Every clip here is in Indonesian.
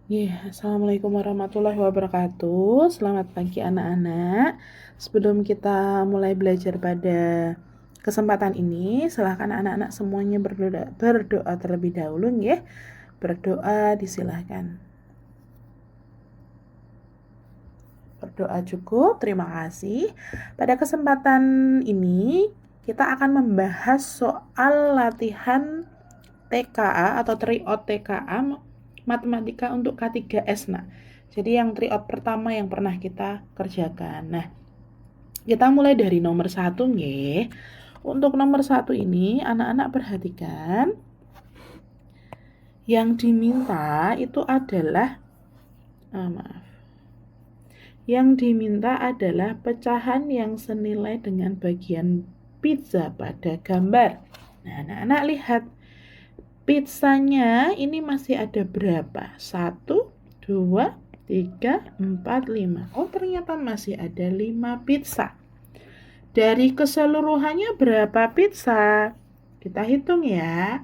Assalamualaikum warahmatullahi wabarakatuh. Selamat pagi anak-anak. Sebelum kita mulai belajar pada kesempatan ini, silakan anak-anak semuanya berdoa terlebih dahulu ya. Berdoa disilahkan. Berdoa cukup, terima kasih. Pada kesempatan ini, kita akan membahas soal latihan TKA atau tryout TKA matematika untuk K3S. Nah, jadi yang tryout pertama yang pernah kita kerjakan. Nah, kita mulai dari nomor 1 nggih. Untuk nomor 1 ini anak-anak perhatikan yang diminta itu adalah Yang diminta adalah pecahan yang senilai dengan bagian pizza pada gambar. Nah, anak-anak lihat pizzanya ini masih ada berapa? 1, 2, 3, 4, 5. Oh, ternyata masih ada 5 pizza. Dari keseluruhannya berapa pizza? Kita hitung ya.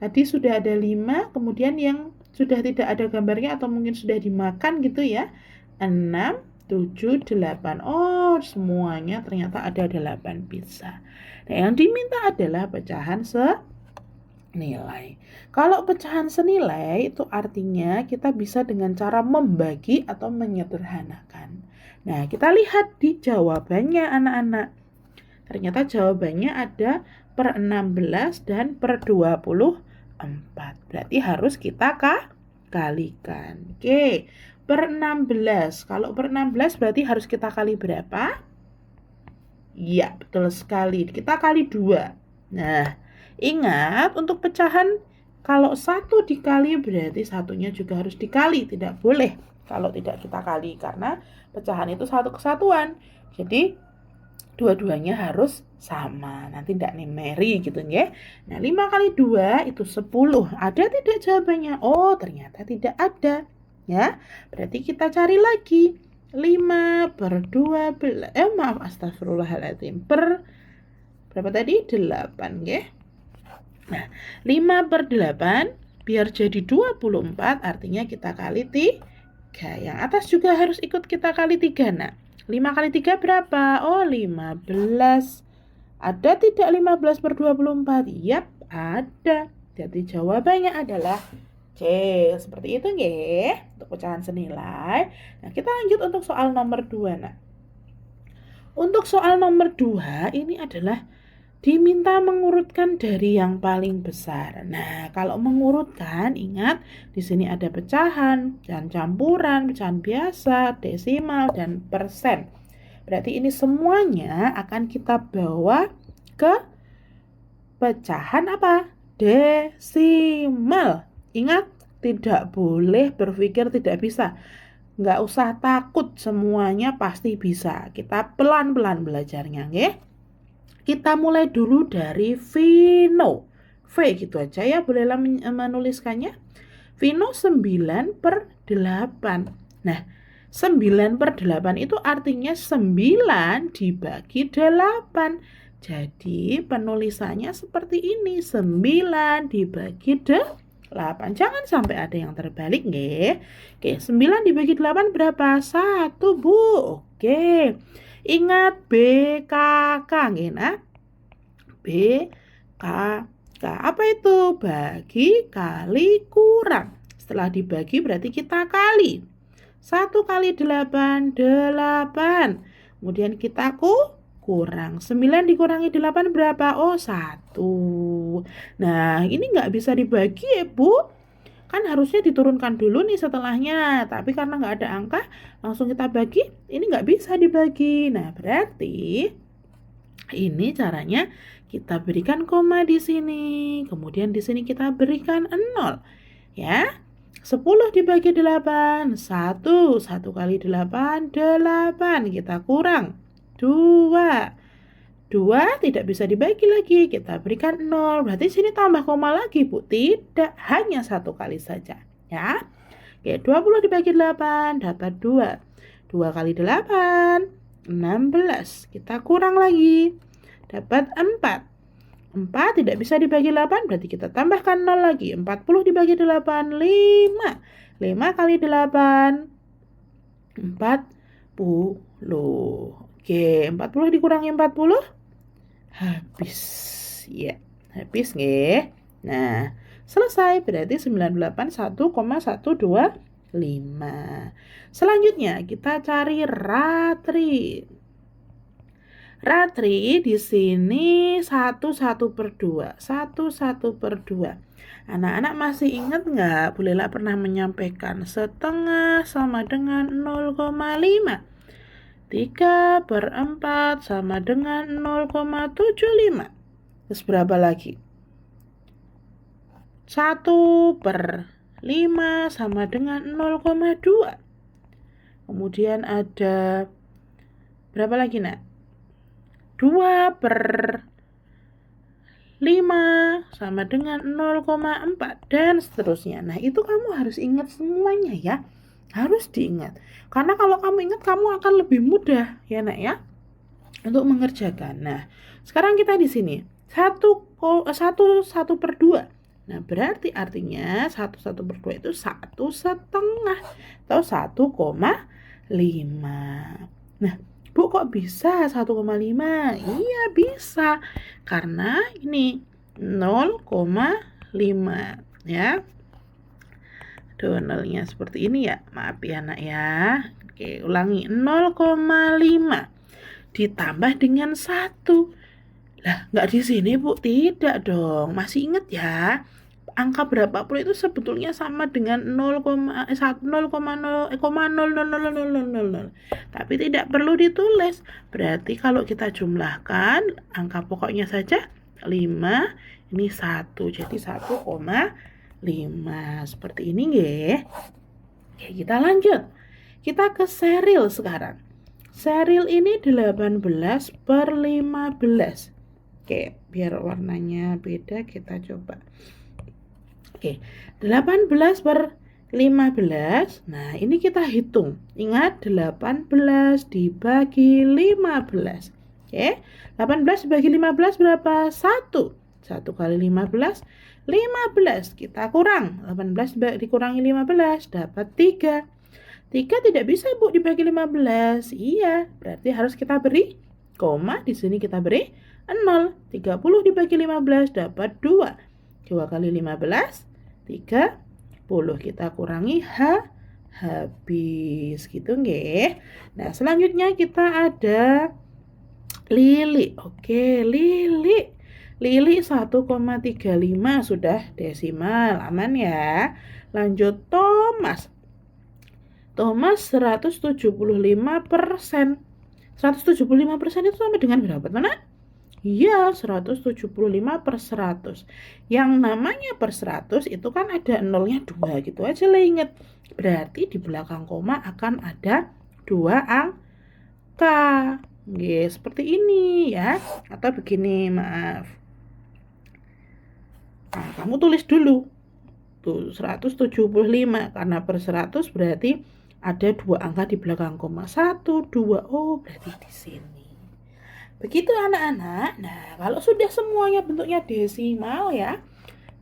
Tadi sudah ada 5, kemudian yang sudah tidak ada gambarnya atau mungkin sudah dimakan gitu ya. 6, 7, 8. Oh, semuanya ternyata ada 8 pizza. Nah, yang diminta adalah pecahan senilai. Kalau pecahan senilai itu artinya kita bisa dengan cara membagi atau menyederhanakan. Nah, kita lihat di jawabannya anak-anak. Ternyata jawabannya ada per 16 dan per 24. Berarti harus kita kalikan. Oke, per 16. Kalau per 16 berarti harus kita kali berapa? Iya, betul sekali. Kita kali 2. Nah, ingat untuk pecahan kalau 1 dikali berarti satunya juga harus dikali. Tidak boleh kalau tidak kita kali karena pecahan itu satu kesatuan. Jadi dua-duanya harus sama. Nanti tidak nimeri gitu ya. Nah, 5 kali 2 itu 10. Ada tidak jawabannya? Oh, ternyata tidak ada. Ya, berarti kita cari lagi. 5 per 12. Astagfirullahaladzim. Per berapa tadi? 8 ya. Nah, 5 per 8 biar jadi 24 artinya kita kali 3. Yang atas juga harus ikut kita kali 3. Nah, 5 kali 3 berapa? Oh, 15. Ada tidak 15 per 24? Yap, ada. Jadi jawabannya adalah C. Seperti itu nggih, untuk pecahan senilai. Nah, kita lanjut untuk soal nomor 2. Nah, untuk soal nomor 2 ini adalah diminta mengurutkan dari yang paling besar. Nah, kalau mengurutkan, ingat di sini ada pecahan, dan campuran, pecahan biasa, desimal, dan persen. Berarti ini semuanya akan kita bawa ke pecahan apa? Desimal. Ingat, tidak boleh berpikir tidak bisa. Nggak usah takut, semuanya pasti bisa. Kita pelan-pelan belajarnya, ya. Kita mulai dulu dari Vino. V gitu aja ya, bolehlah menuliskannya. Vino 9 per 8. Nah, 9 per 8 itu artinya 9 dibagi 8. Jadi penulisannya seperti ini. 9 dibagi 8. Jangan sampai ada yang terbalik nggih. Oke, 9 dibagi 8 berapa? 1, Bu. Oke. Ingat BKK nggih, Nak. BKK. Apa itu? Bagi, kali, kurang. Setelah dibagi berarti kita kali. 1 kali 8, 8. Kemudian kita kurang. 9 dikurangi 8 berapa? Oh, 1. Nah, ini nggak bisa dibagi ya, Bu. Kan harusnya diturunkan dulu nih setelahnya. Tapi karena nggak ada angka, langsung kita bagi. Ini nggak bisa dibagi. Nah, berarti ini caranya kita berikan koma di sini. Kemudian di sini kita berikan 0. Ya. 10 dibagi 8. 1. 1 kali 8, 8. Kita kurang. 2. 2 tidak bisa dibagi lagi. Kita berikan 0. Berarti sini tambah koma lagi, Bu. Tidak, hanya 1 kali saja. Ya. Oke, 20 dibagi 8. Dapat 2. 2 kali 8. 16. Kita kurang lagi. Dapat 4. 4 tidak bisa dibagi 8. Berarti kita tambahkan 0 lagi. 40 dibagi 8. 5. 5 kali 8, 40. Oke, 40 dikurangi 40, habis. Ya, habis nggih. Nah, selesai. Berarti 981,125. Selanjutnya kita cari ratri. Ratri di sini 1/1/2. 1/1/2. Anak-anak masih ingat nggak? Bu Lela pernah menyampaikan setengah sama dengan 0,5. 3/4 sama dengan 0,75. Terus berapa lagi? 1/5 sama dengan 0,2. Kemudian ada berapa lagi, nak? 2/5 sama dengan 0,4 dan seterusnya. Nah, itu kamu harus ingat semuanya ya. Harus diingat. Karena kalau kamu ingat, kamu akan lebih mudah ya, nak ya, untuk mengerjakan. Nah, sekarang kita di sini 1/2. Nah, berarti artinya 1/2 itu 1,5 atau 1,5. Nah, Bu, kok bisa 1,5? Iya, bisa. Karena ini 0,5 ya. Nolnya seperti ini ya. Maaf ya, nak ya. Oke, ulangi. 0,5 ditambah dengan 1. Lah, nggak di sini, Bu. Tidak dong. Masih ingat ya? Angka berapapun itu sebetulnya sama dengan 0,0,000. Tapi tidak perlu ditulis. Berarti kalau kita jumlahkan angka pokoknya saja 5, ini 1. Jadi 1,5. Seperti ini nggih. Oke, kita lanjut. Kita ke seril sekarang. Seril ini 18/15. Oke, biar warnanya beda kita coba. Oke, 18/15. Nah, ini kita hitung. Ingat, 18 dibagi 15. Oke, 18 dibagi 15 berapa? 1. 1 kali 15, 15. Kita kurang. 18 dikurangi 15, dapat 3. 3 tidak bisa, Bu, dibagi 15. Iya, berarti harus kita beri koma. Di sini kita beri 0. 30 dibagi 15, dapat 2. 2 kali 15, 30. Kita kurangi habis gitu nggih. Nah, selanjutnya kita ada Lili. Oke, Lili 1,35 sudah desimal, aman ya. Lanjut Thomas 175%. 175% itu sama dengan berapa, Nak? Iya, 175/100. Yang namanya per 100 itu kan ada nolnya 2, gitu aja lah inget. Berarti di belakang koma akan ada 2 angka. Oke, seperti ini ya. Atau begini, maaf. Nah, kamu tulis dulu. Tuh, 175. Karena per 100 berarti ada 2 angka di belakang koma. 1, 2. Oh, berarti di sini. Begitu anak-anak. Nah, kalau sudah semuanya bentuknya desimal ya.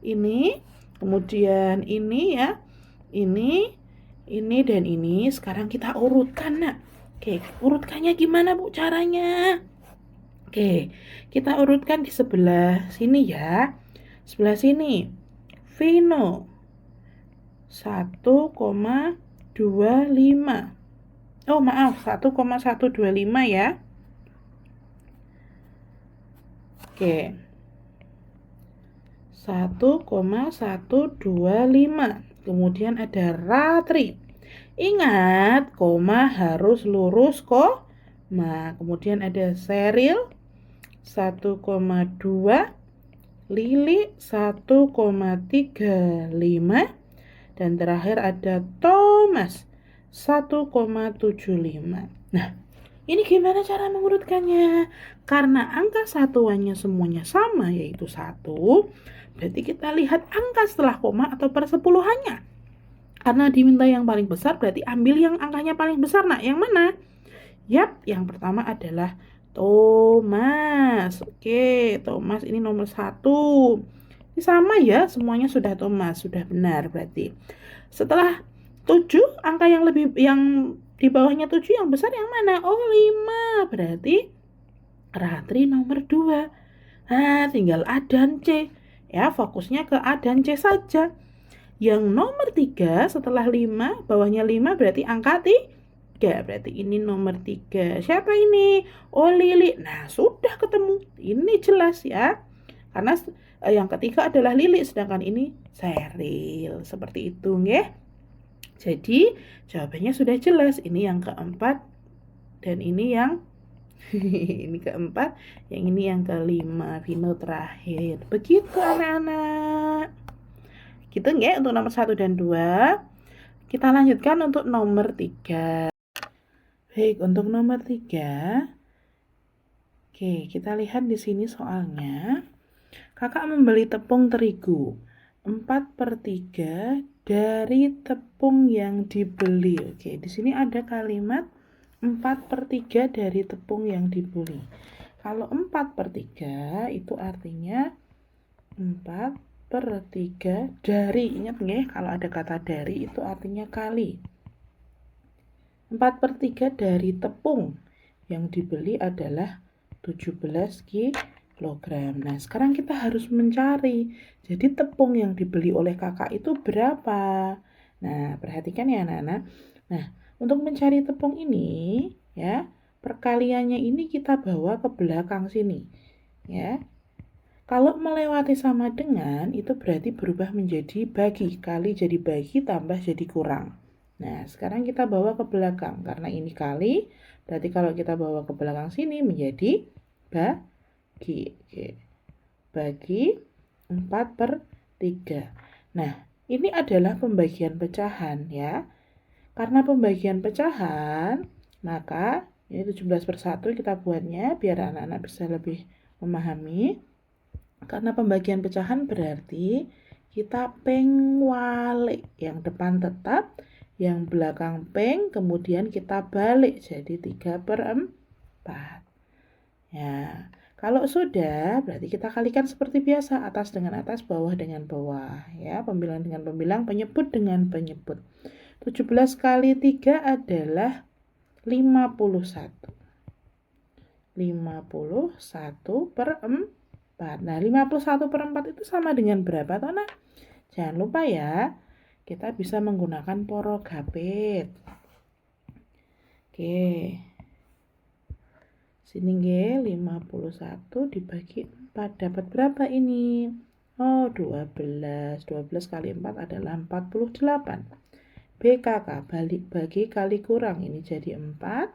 Ini, kemudian ini ya. Ini dan ini. Sekarang kita urutkan, Nak. Oke, urutkannya gimana, Bu, caranya? Oke, kita urutkan di sebelah sini ya. Sebelah sini. Vino 1,25. Oh, maaf, 1,125 ya. Oke, 1,125. Kemudian ada Ratri. Ingat, koma harus lurus koma. Kemudian ada Seril 1,2, Lili 1,35, dan terakhir ada Thomas 1,75. Nah, ini gimana cara mengurutkannya? Karena angka satuannya semuanya sama, yaitu 1, berarti kita lihat angka setelah koma atau persepuluhannya. Karena diminta yang paling besar, berarti ambil yang angkanya paling besar. Nah, yang mana? Yap, yang pertama adalah Thomas. Oke, Thomas ini nomor 1. Ini sama ya, semuanya sudah Thomas, sudah benar berarti. Setelah 7, angka yang di bawahnya 7 yang besar yang mana? Oh, 5. Berarti Ratri nomor 2. Nah, tinggal A dan C. Ya, fokusnya ke A dan C saja. Yang nomor 3 setelah 5, bawahnya 5 berarti angka 3. Berarti ini nomor 3. Siapa ini? Oh, Lili. Nah, sudah ketemu. Ini jelas ya. Karena yang ketiga adalah Lili, sedangkan ini Sheryl. Seperti itu, nggih. Jadi jawabannya sudah jelas. Ini yang keempat dan ini yang ini keempat, yang ini yang kelima. Vino terakhir. Begitu anak-anak. Gitu nggak untuk nomor 1 dan 2. Kita lanjutkan untuk nomor 3. Baik, untuk nomor 3. Oke, kita lihat di sini soalnya. Kakak membeli tepung terigu 4/3 dari tepung yang dibeli. Oke, di sini ada kalimat 4/3 dari tepung yang dibeli. Kalau 4/3 itu artinya 4/3 dari. Ingat nggih, kalau ada kata dari itu artinya kali. 4/3 dari tepung yang dibeli adalah 17 kilogram. Nah, sekarang kita harus mencari. Jadi tepung yang dibeli oleh kakak itu berapa? Nah, perhatikan ya anak-anak. Nah, untuk mencari tepung ini, ya, perkaliannya ini kita bawa ke belakang sini, ya. Kalau melewati sama dengan, itu berarti berubah menjadi bagi. Kali jadi bagi, tambah jadi kurang. Nah, sekarang kita bawa ke belakang. Karena ini kali, berarti kalau kita bawa ke belakang sini menjadi bagi. Oke. Bagi 4/3. Nah, ini adalah pembagian pecahan ya. Karena pembagian pecahan, maka ini 17/1 kita buatnya biar anak-anak bisa lebih memahami. Karena pembagian pecahan berarti kita peng walik. Yang depan tetap, yang belakang peng, kemudian kita balik jadi 3/4. Ya, kalau sudah berarti kita kalikan seperti biasa, atas dengan atas, bawah dengan bawah. Ya, pembilang dengan pembilang, penyebut dengan penyebut. 17 kali 3 adalah 51. 51/4. Nah, 51/4 itu sama dengan berapa toh, Nak? Jangan lupa ya, kita bisa menggunakan porogapit. Oke. Sini nggih, 51 dibagi 4 dapat berapa ini? Oh, 12. 12 kali 4 adalah 48. BKK bagi kali kurang, ini jadi 4.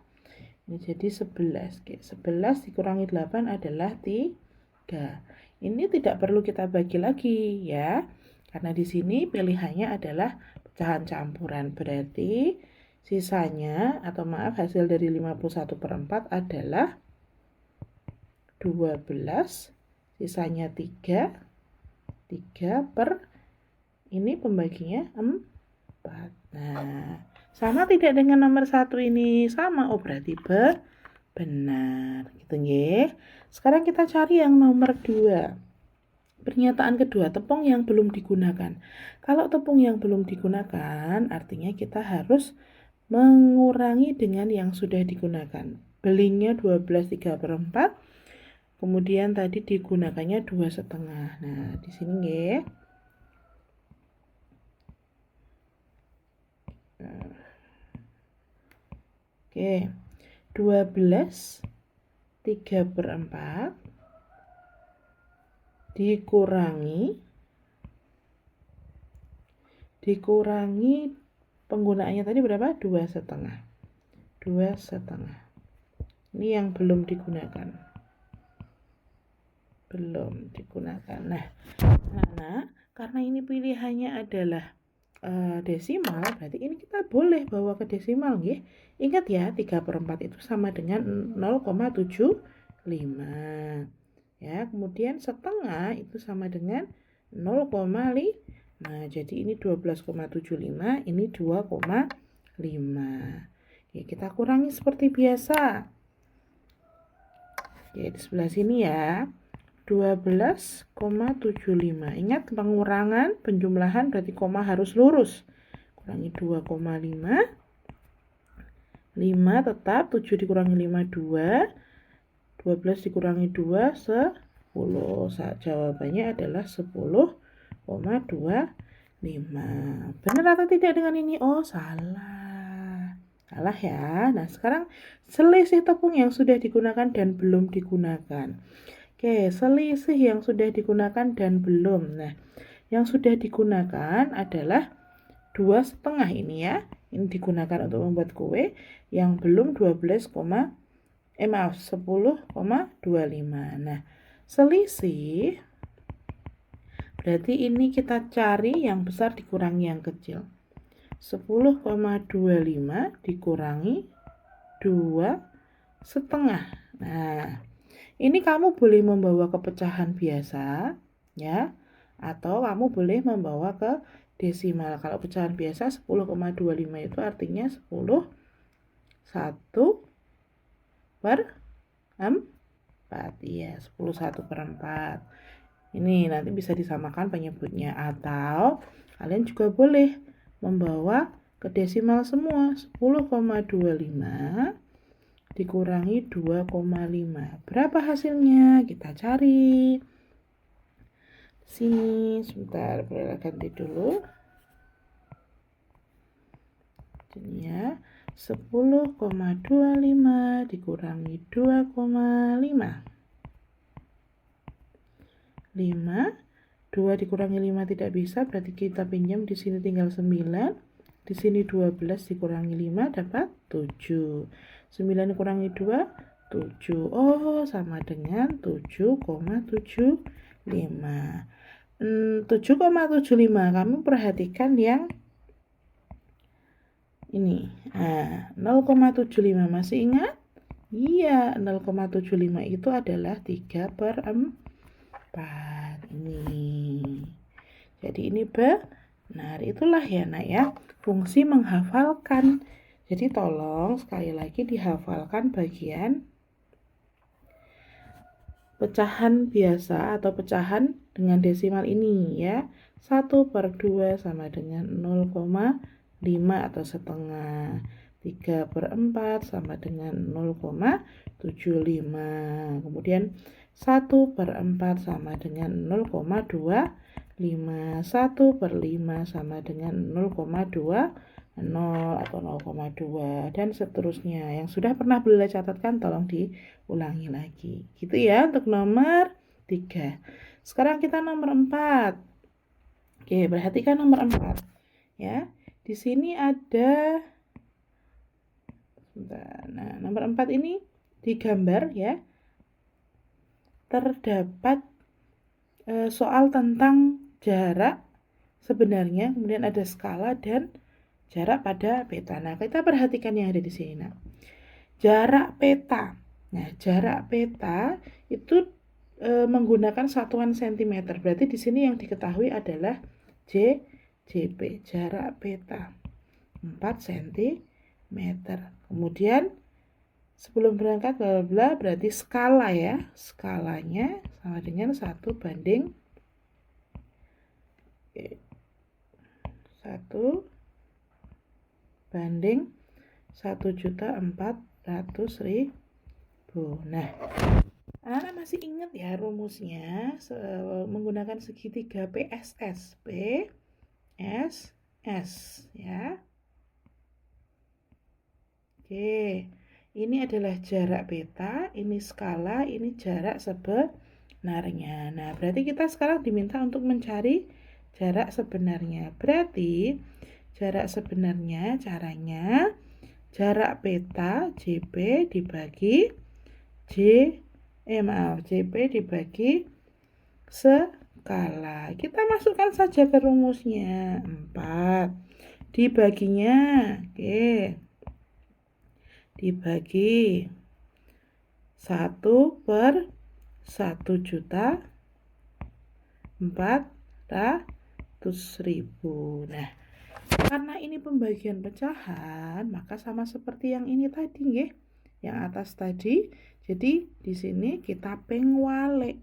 Ini jadi 11. Oke, 11 dikurangi 8 adalah 3. Ini tidak perlu kita bagi lagi ya. Karena di sini pilihannya adalah pecahan campuran. Berarti sisanya atau maaf hasil dari 51/4 adalah 12. Sisanya 3. 3 per ini pembaginya 4. Nah, sama tidak dengan nomor 1 ini? Sama. Oh, berarti benar. Gitu nggih. Sekarang kita cari yang nomor 2. Pernyataan kedua, tepung yang belum digunakan. Kalau tepung yang belum digunakan, artinya kita harus mengurangi dengan yang sudah digunakan. Belinya 12 3/4. Kemudian tadi digunakannya 2,5. Nah, di sini nggih. Oke. 12 3/4 dikurangi penggunaannya tadi berapa? 2,5. 2,5. Ini yang belum digunakan. Nah, karena ini pilihannya adalah desimal, berarti ini kita boleh bawa ke desimal nggih. Ingat ya, 3/4 itu sama dengan 0,75. Ya, kemudian setengah itu sama dengan 0,5. Jadi ini 12,75, ini 2,5. Oke, kita kurangi seperti biasa. Oke, di sebelah sini ya. 12,75. Ingat pengurangan penjumlahan berarti koma harus lurus. kurangi 2,5. 5 tetap, 7 dikurangi 5, 2. 12 dikurangi 2, 10. Jawabannya adalah 10,25. Benar atau tidak dengan ini? Oh, salah. Salah ya. Nah, sekarang selisih tepung yang sudah digunakan dan belum digunakan. Oke, selisih yang sudah digunakan dan belum. Nah, yang sudah digunakan adalah 2,5 ini ya. Ini digunakan untuk membuat kue. Yang belum 10,25. Nah, selisih berarti ini kita cari yang besar dikurangi yang kecil. 10,25 dikurangi 2,5. Nah, ini kamu boleh membawa ke pecahan biasa ya, atau kamu boleh membawa ke desimal. Kalau pecahan biasa 10,25 itu artinya 10 1 per 4. Iya, 10 1/4. Ini nanti bisa disamakan penyebutnya, atau kalian juga boleh membawa ke desimal semua. 10,25 dikurangi 2,5. Berapa hasilnya? Kita cari. Sini, sebentar, boleh ganti dulu. Ini ya, 10,25 dikurangi 2,5. 5. 2 dikurangi 5 tidak bisa, berarti kita pinjam di sini tinggal 9. Di sini 12 dikurangi 5 dapat 7. 9 dikurangi 2, 7. Oh, sama dengan 7,75. 7,75. Kamu perhatikan yang ini. Nah, 0,75 masih ingat? Iya, 0,75 itu adalah 3/4. Ini. Jadi ini benar. Itulah ya nak ya, fungsi menghafalkan. Jadi tolong sekali lagi dihafalkan bagian pecahan biasa atau pecahan dengan desimal ini ya. 1/2 sama dengan 0,5 atau setengah. 3/4 sama dengan 0,75. Kemudian 1/4 sama dengan 0,25. 1/5 sama dengan 0,20 atau 0,2 dan seterusnya. Yang sudah pernah Bella catatkan tolong diulangi lagi. Gitu ya untuk nomor 3. Sekarang kita nomor 4. Oke, perhatikan nomor 4 ya. Di sini ada nah, nomor 4 ini digambar ya. Terdapat soal tentang jarak sebenarnya, kemudian ada skala dan jarak pada peta. Nah, kita perhatikan yang ada di sini. Nah, jarak peta. Nah, jarak peta itu menggunakan satuan cm. Berarti di sini yang diketahui adalah JP, jarak peta 4 cm. Kemudian sebelum berangkat bla bla, berarti skala ya. Skalanya sama dengan 1/1 banding 1.400.000. Nah, anak masih ingat ya rumusnya menggunakan segitiga PSS. PSS ya. Oke. Ini adalah jarak peta, ini skala, ini jarak sebenarnya. Nah, berarti kita sekarang diminta untuk mencari jarak sebenarnya. Berarti jarak sebenarnya caranya jarak peta JP dibagi JP dibagi skala. Kita masukkan saja ke rumusnya. 4 dibaginya. Oke. Dibagi 1/1.400.000. Nah, karena ini pembagian pecahan, maka sama seperti yang ini tadi nggih. Yang atas tadi. Jadi di sini kita pengwale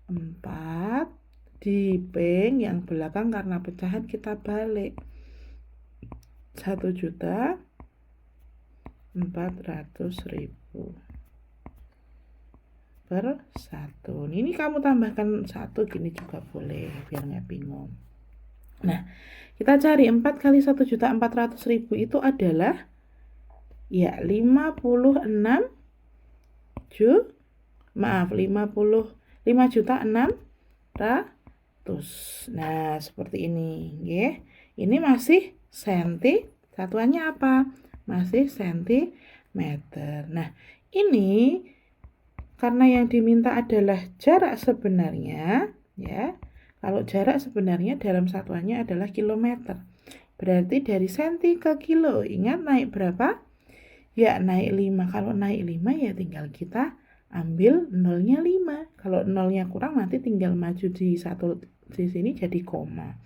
4 dipeng yang belakang karena pecahan kita balik. 1.400.000 per 1. Ini kamu tambahkan 1 gini juga boleh, biar nggak bingung. Nah, kita cari 4 kali 1.400.000 itu adalah ya 5.600. Nah, seperti ini, ya. Ini masih senti, satuannya apa? Masih sentimeter. Nah, ini karena yang diminta adalah jarak sebenarnya, ya. Kalau jarak sebenarnya dalam satuannya adalah kilometer. Berarti dari senti ke kilo, ingat naik berapa? Ya, naik 5. Kalau naik 5 ya tinggal kita ambil nolnya 5. Kalau nolnya kurang nanti tinggal maju di sini jadi koma.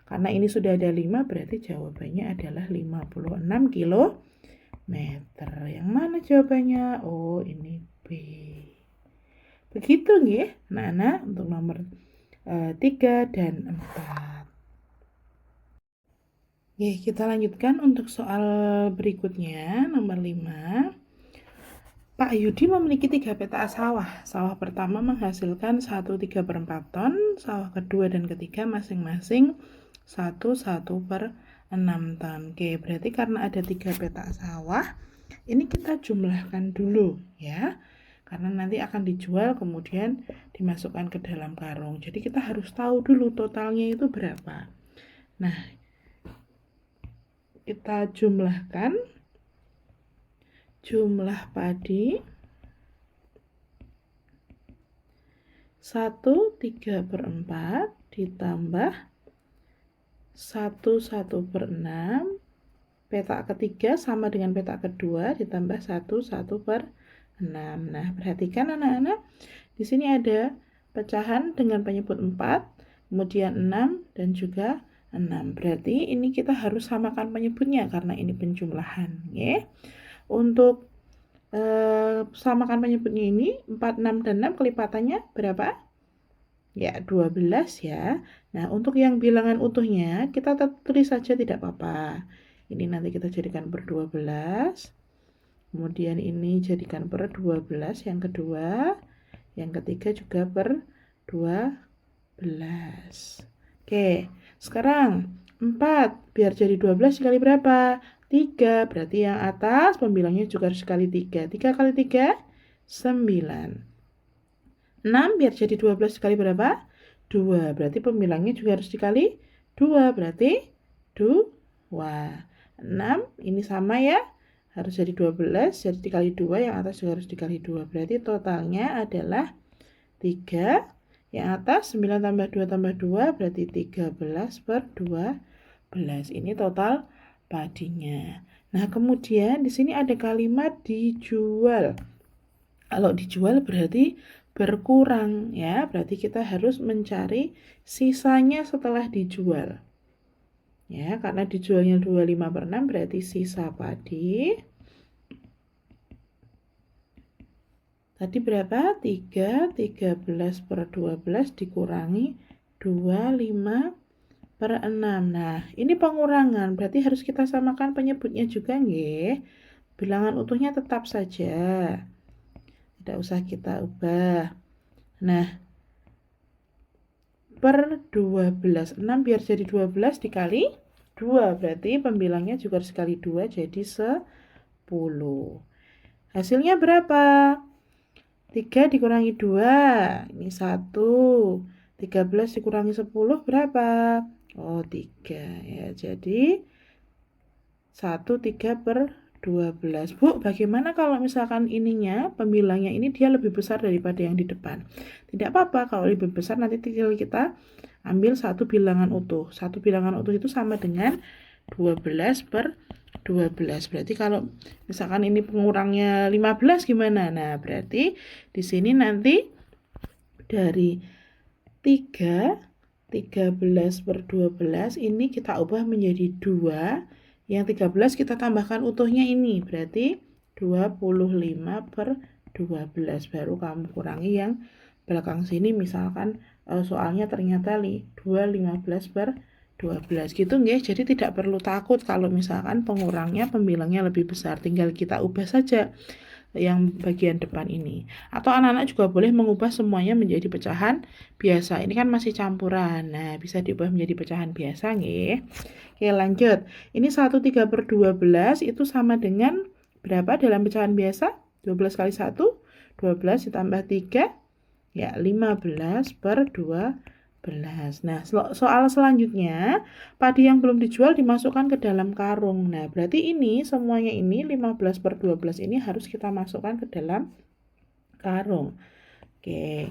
Karena ini sudah ada 5 berarti jawabannya adalah 56 kilometer. Yang mana jawabannya? Oh, ini B. Begitu nggih, anak-anak, untuk nomor 3 dan 4. Oke, kita lanjutkan untuk soal berikutnya, nomor 5. Pak Yudi memiliki 3 petak sawah. Sawah pertama menghasilkan 1/3/4 ton, sawah kedua dan ketiga masing-masing 1/1/6 ton. Oke, berarti karena ada 3 petak sawah, ini kita jumlahkan dulu ya. Karena nanti akan dijual kemudian dimasukkan ke dalam karung. Jadi kita harus tahu dulu totalnya itu berapa. Nah, kita jumlahkan jumlah padi 1/3/4 ditambah 1/1/6, petak ketiga sama dengan petak kedua ditambah 1/1/6. Nah, perhatikan anak-anak, di sini ada pecahan dengan penyebut 4, kemudian 6 dan juga 6. Berarti ini kita harus samakan penyebutnya karena ini penjumlahan, ya. Untuk samakan penyebutnya ini 4, 6 dan 6 kelipatannya berapa? Ya, 12 ya. Nah, untuk yang bilangan utuhnya kita tulis saja tidak apa-apa. Ini nanti kita jadikan per 12. Kemudian ini jadikan per 12 yang kedua. Yang ketiga juga per 12. Oke, sekarang 4 biar jadi 12 dikali berapa? 3. Berarti yang atas pembilangnya juga harus dikali 3. 3 kali 3, 9. 6 biar jadi 12 dikali berapa? 2. Berarti pembilangnya juga harus dikali 2. Berarti 2. 6 ini sama ya. Harus jadi 12, jadi dikali 2, yang atas juga harus dikali 2. Berarti totalnya adalah 3. Yang atas 9 tambah 2 tambah 2 berarti 13 per 12. Ini total padinya. Nah, kemudian di sini ada kalimat dijual. Kalau dijual berarti berkurang ya. Berarti kita harus mencari sisanya setelah dijual. Ya, karena dijualnya 25/6 berarti sisa padi. Tadi berapa? 3, 13 per 12 dikurangi 25/6. Nah, ini pengurangan. Berarti harus kita samakan penyebutnya juga nggih. Bilangan utuhnya tetap saja. Tidak usah kita ubah. Nah, per 12. 6 biar jadi 12 dikali 2. Berarti pembilangnya juga harus dikali 2 jadi 10. Hasilnya berapa? 3 dikurangi 2. Ini 1. 13 dikurangi 10 berapa? Oh, 3 ya. Jadi 1/3 per 12. Bu, bagaimana kalau misalkan ininya, pembilangnya ini dia lebih besar daripada yang di depan? Tidak apa-apa, kalau lebih besar nanti tinggal kita ambil satu bilangan utuh. Satu bilangan utuh itu sama dengan 12 per 12. Berarti kalau misalkan ini pengurangnya 15 gimana? Nah, berarti di sini nanti dari 13 per 12 ini kita ubah menjadi 2. Yang 13 kita tambahkan utuhnya ini, berarti 25 per 12. Baru kamu kurangi yang belakang sini, misalkan soalnya ternyata 2, 15 per 12 gitu nggih. Jadi tidak perlu takut kalau misalkan pengurangnya pembilangnya lebih besar, tinggal kita ubah saja yang bagian depan ini. Atau anak-anak juga boleh mengubah semuanya menjadi pecahan biasa. Ini kan masih campuran. Nah, bisa diubah menjadi pecahan biasa nggih. Oke, lanjut. Ini 1/3/12 itu sama dengan berapa dalam pecahan biasa? 12 kali 1, 12 ditambah 3, ya 15/12. Nah, soal selanjutnya, padi yang belum dijual dimasukkan ke dalam karung. Nah, berarti ini semuanya ini 15/12 ini harus kita masukkan ke dalam karung. Oke.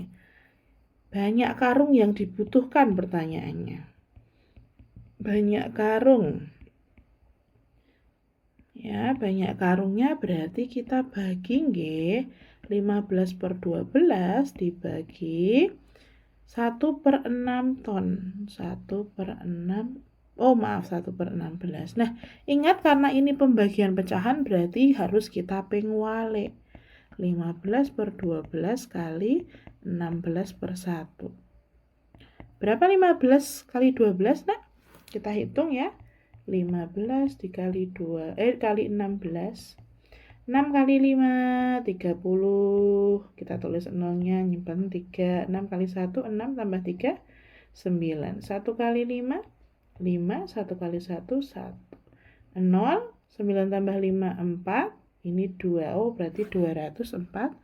Banyak karung yang dibutuhkan pertanyaannya. Banyak karung. Ya, banyak karungnya berarti kita bagi nggih. 15/12 dibagi 1/6 ton. 1/6, oh maaf 1/16. Nah, ingat karena ini pembagian pecahan berarti harus kita pengwale. 15/12 kali 16/1. Berapa 15 kali 12, Nak? Kita hitung ya. 15 dikali 2, kali 16. 6 kali 5, 30. Kita tulis nolnya, nyimpan 3. 6 kali 1, 6 tambah 3, 9. 1 kali 5, 5. 1 kali 1, 1. 0, 9 tambah 5, 4. Ini 2, oh berarti 240.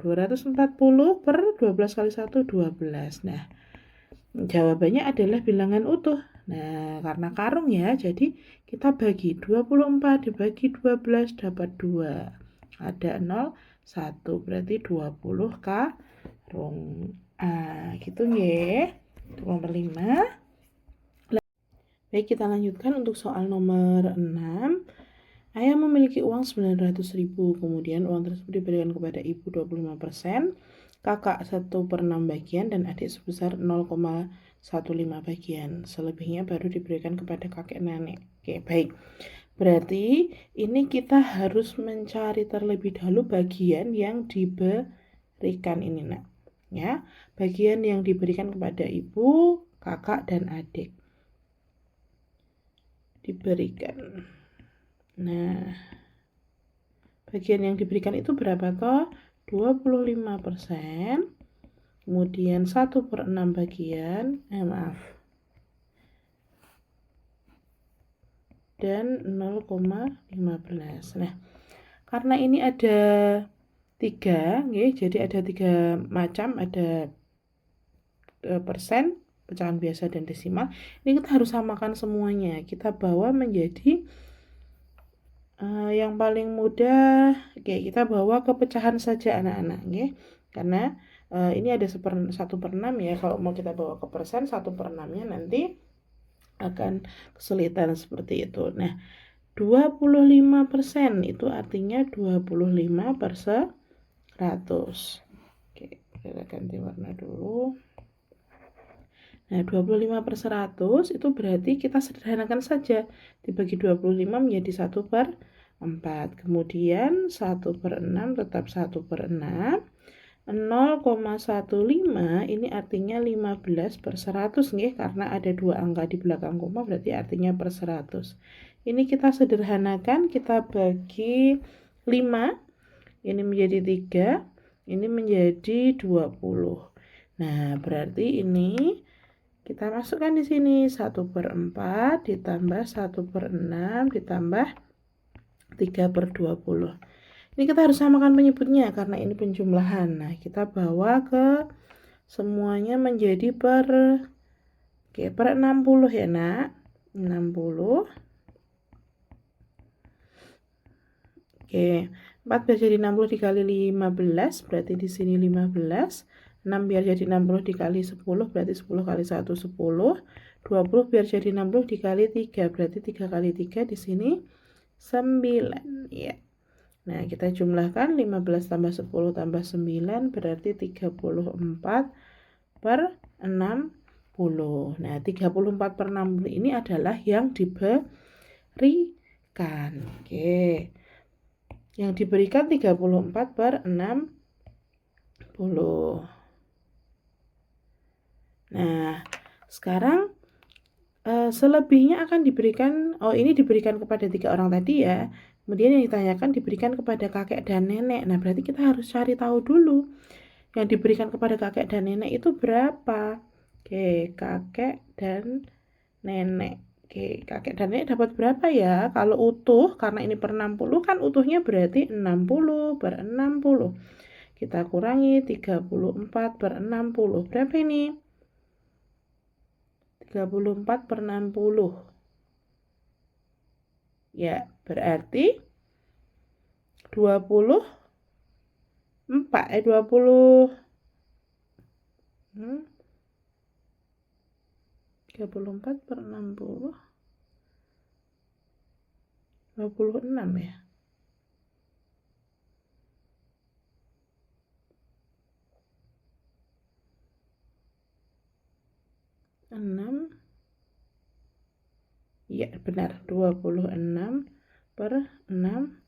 240 per 12 kali 1, 12. Nah, jawabannya adalah bilangan utuh. Nah, karena karung ya, jadi kita bagi 24 dibagi 12 dapat 2. Ada 0, 1, berarti 20 karung. Gitu ya. Untuk nomor 5. Baik, kita lanjutkan untuk soal nomor 6. Ayah memiliki uang 900.000, kemudian uang tersebut diberikan kepada ibu 25%, kakak 1/6 bagian, dan adik sebesar 0,15 bagian. Selebihnya baru diberikan kepada kakek nenek. Oke, baik. Berarti ini kita harus mencari terlebih dahulu bagian yang diberikan ini, Nak. Ya, bagian yang diberikan kepada ibu, kakak, dan adik. Diberikan. Nah, bagian yang diberikan itu berapa toh? 25%. Kemudian 1/6 bagian, dan 0,15. Nah, karena ini ada 3, jadi ada 3 macam, ada persen, pecahan biasa, dan desimal. Ini kita harus samakan semuanya. Kita bawa menjadi yang paling mudah. Oke, kita bawa ke pecahan saja anak-anak, karena ini ada 1/6 ya. Kalau mau kita bawa ke persen, 1/6-nya nanti akan kesulitan seperti itu. Nah, 25% itu artinya 25/100. Oke, kita ganti warna dulu. Nah, 25/100 itu berarti kita sederhanakan saja. Dibagi 25 menjadi 1/4. Kemudian 1/6 tetap 1/6. 0,15 ini artinya 15/100 nih, karena ada 2 angka di belakang koma berarti artinya per 100. Ini kita sederhanakan, kita bagi 5, ini menjadi 3, ini menjadi 20. Nah, berarti ini kita masukkan di sini 1/4 ditambah 1/6 ditambah 3/20. Ini kita harus samakan penyebutnya karena ini penjumlahan. Nah, kita bawa ke semuanya menjadi per 60 ya, Nak. 60. Oke, 4 biar jadi 60 dikali 15, berarti di sini 15. 6 biar jadi 60 dikali 10, berarti 10 kali 1, 10. 20 biar jadi 60 dikali 3, berarti 3 kali 3 di sini 9. Ya. Nah, kita jumlahkan 15 tambah 10 tambah 9 berarti 34/60. Nah, 34/60 ini adalah yang diberikan. Oke. Yang diberikan 34/60. Nah, sekarang Selebihnya akan diberikan, ini diberikan kepada 3 orang tadi ya. Kemudian yang ditanyakan diberikan kepada kakek dan nenek. Nah, berarti kita harus cari tahu dulu yang diberikan kepada kakek dan nenek itu berapa. Oke, kakek dan nenek. Oke, kakek dan nenek dapat berapa ya? Kalau utuh, karena ini per 60 kan utuhnya berarti 60 per 60. Kita kurangi 34 per 60. Berapa ini? 34 per 60. Ya, berarti 24, 34 per 60, 26 ya. 6, ya benar, 26 per 60.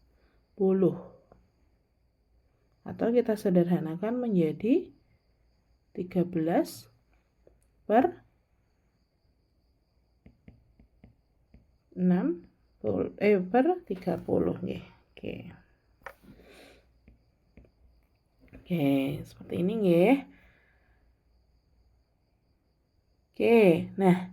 Atau kita sederhanakan menjadi 13 per 30 nih. Oke. Oke, seperti ini nggih. Oke, nah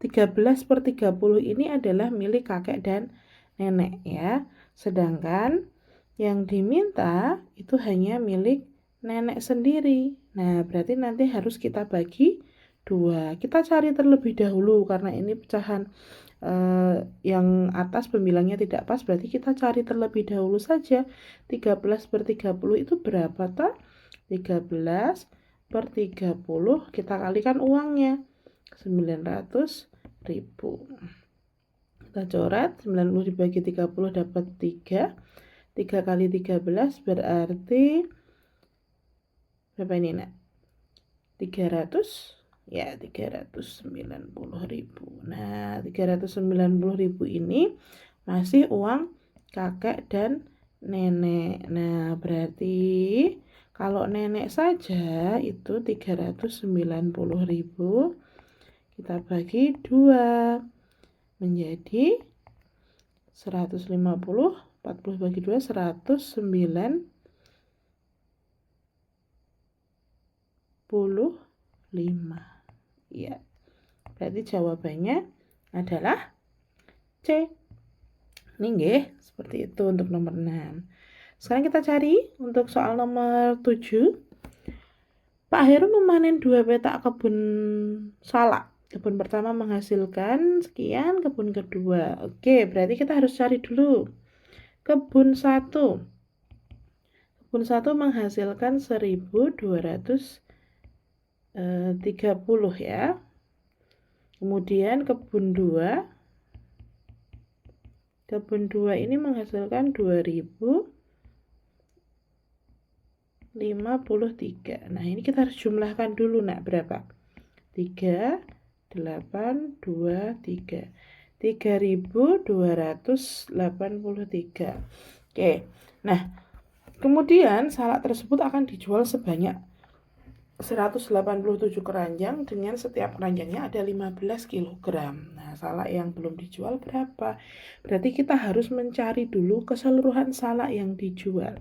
13 per 30 ini adalah milik kakek dan nenek ya. Sedangkan yang diminta itu hanya milik nenek sendiri. Nah, berarti nanti harus kita bagi 2. Kita cari terlebih dahulu karena ini pecahan yang atas pembilangnya tidak pas, berarti kita cari terlebih dahulu saja. 13 per 30 itu berapa toh? 13 per 30 kita kalikan uangnya 900.000. Kita coret 90 dibagi 30 dapat 3. 3 kali 13 berarti berapa ini nak? 300 ya, 390.000. Nah, 390.000 ini masih uang kakek dan nenek. Nah, berarti kalau nenek saja itu 390.000 kita bagi 2 menjadi 150. 40 bagi 2 195. Ya, berarti jawabannya adalah C. Ini nggih, seperti itu untuk nomor 6. Sekarang kita cari untuk soal nomor 7. Pak Heru memanen 2 petak kebun salak. Kebun pertama menghasilkan sekian, kebun kedua. Oke, berarti kita harus cari dulu. Kebun 1. Kebun 1 menghasilkan 1230 ya. Kemudian kebun 2. Kebun 2 ini menghasilkan 2053. Nah, ini kita harus jumlahkan dulu nak, berapa? 3, 8, 2, 3. 3283. Oke. Nah, kemudian salak tersebut akan dijual sebanyak 187 keranjang dengan setiap keranjangnya ada 15 kg. Nah, salak yang belum dijual berapa? Berarti kita harus mencari dulu keseluruhan salak yang dijual.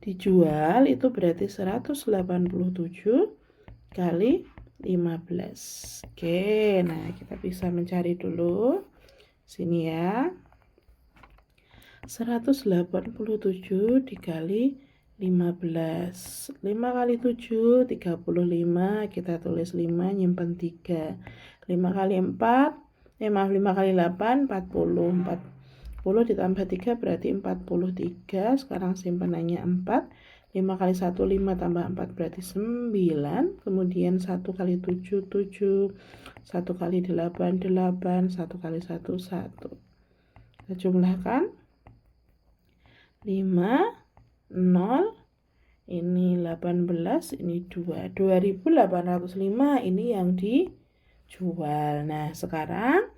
Dijual itu berarti 187 kali 15. Oke, nah kita bisa mencari dulu. Sini ya. 187 dikali 15. 5 kali 7 35, kita tulis 5 nyimpen 3. 5 kali 4 5 kali 8 40. 40 ditambah 3 berarti 43. Sekarang simpanannya 4. 5 kali 1 5 tambah 4 berarti 9. Kemudian 1 kali 7 7. 1 kali 8 8. 1 kali 1 1. Kita jumlahkan 5 0 ini 18, ini 2. 2805 ini yang dijual. Nah, sekarang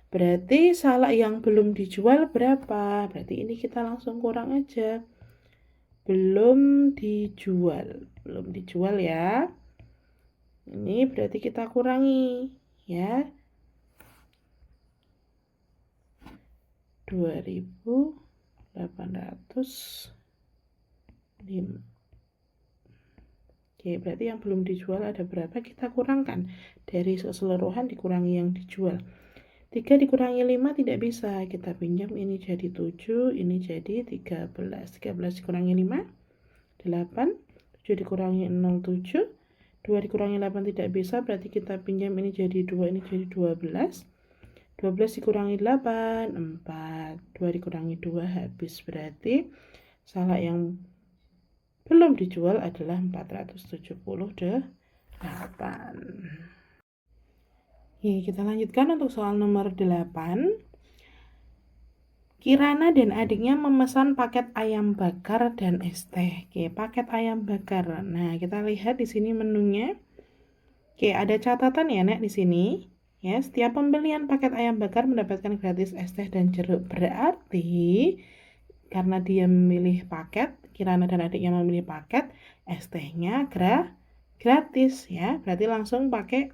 berarti salak yang belum dijual berapa? Berarti ini kita langsung kurang aja. belum dijual. Belum dijual ya. Ini berarti kita kurangi ya. 2.805. Oke, berarti yang belum dijual ada berapa? Kita kurangkan. Dari keseluruhan dikurangi yang dijual. 3 dikurangi 5 tidak bisa. Kita pinjam, ini jadi 7, ini jadi 13. 13 dikurangi 5, 8. 7 dikurangi 0, 7. 2 dikurangi 8 tidak bisa, berarti kita pinjam, ini jadi 2, ini jadi 12. 12 dikurangi 8, 4. 2 dikurangi 2 habis. Berarti salak yang belum dijual adalah 478. Oke, kita lanjutkan untuk soal nomor 8. Kirana dan adiknya memesan paket ayam bakar dan es teh. Oke, paket ayam bakar. Nah, kita lihat di sini menunya. Oke, ada catatan ya, Nek, di sini. Ya, setiap pembelian paket ayam bakar mendapatkan gratis es teh dan jeruk. Berarti karena dia memilih paket, Kirana dan adiknya memilih paket, es tehnya gratis ya. Berarti langsung pakai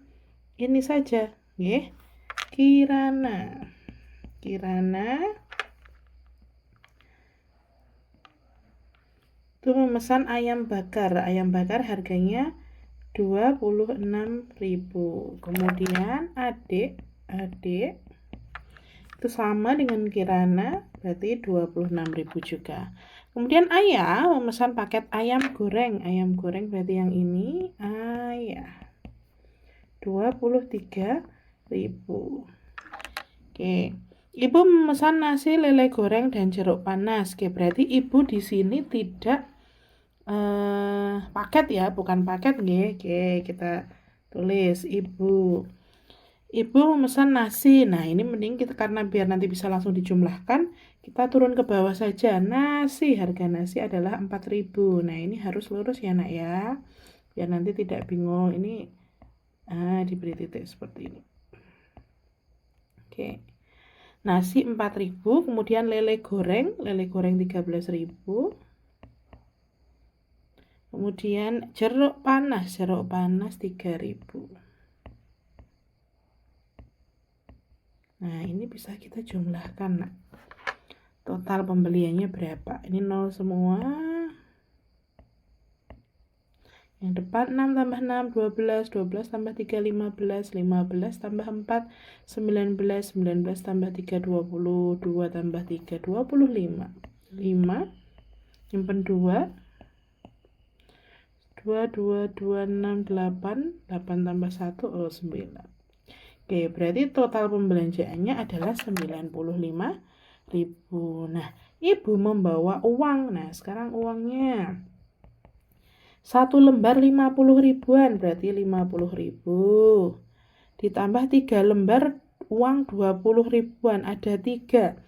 ini saja, ya. Kirana itu memesan ayam bakar. Ayam bakar harganya 26.000. Kemudian adik itu sama dengan Kirana, berarti 26.000 juga. Kemudian ayah memesan paket ayam goreng. Ayam goreng berarti yang ini ayah. 23.000. Oke. Ibu memesan nasi, lele goreng dan jeruk panas. Oke, berarti ibu di sini tidak paket ya, bukan paket nggih. Oke, kita tulis ibu. Ibu memesan nasi. Nah, ini mending kita, karena biar nanti bisa langsung dijumlahkan, kita turun ke bawah saja. Nasi, harga nasi adalah 4.000. Nah, ini harus lurus ya, Nak ya. Biar nanti tidak bingung. Ini diberi titik seperti ini. Oke. Nasi 4.000, kemudian lele goreng 13.000. Kemudian jeruk panas 3.000. Nah, ini bisa kita jumlahkan, Nak. Total pembeliannya berapa? Ini 0 semua. Yang depan 6 tambah 6, 12. 12 tambah 3, 15. 15 tambah 4, 19. 19 tambah 3, 20. 2 tambah 3, 25. 5. Simpen 2. 2, 2, 2, 6, 8. 8 tambah 1, 9. Oke, berarti total pembelanjaannya adalah 95.000. Nah, ibu membawa uang. Nah, sekarang uangnya 1 lembar 50 ribuan, berarti 50.000. Ditambah 3 lembar uang 20 ribuan, ada 3.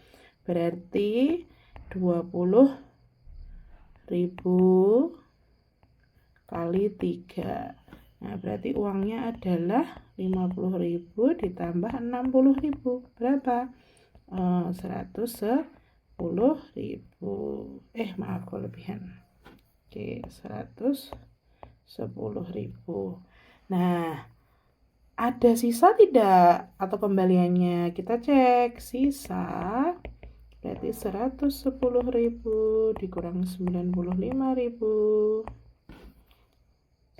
Berarti 20.000 kali 3. Nah, berarti uangnya adalah 50.000 ditambah 60.000. Berapa? 110.000. Maaf kelebihan. Oke, 110.000. Nah, ada sisa tidak? Atau kembaliannya? Kita cek. Sisa berarti 110.000 dikurangi 95.000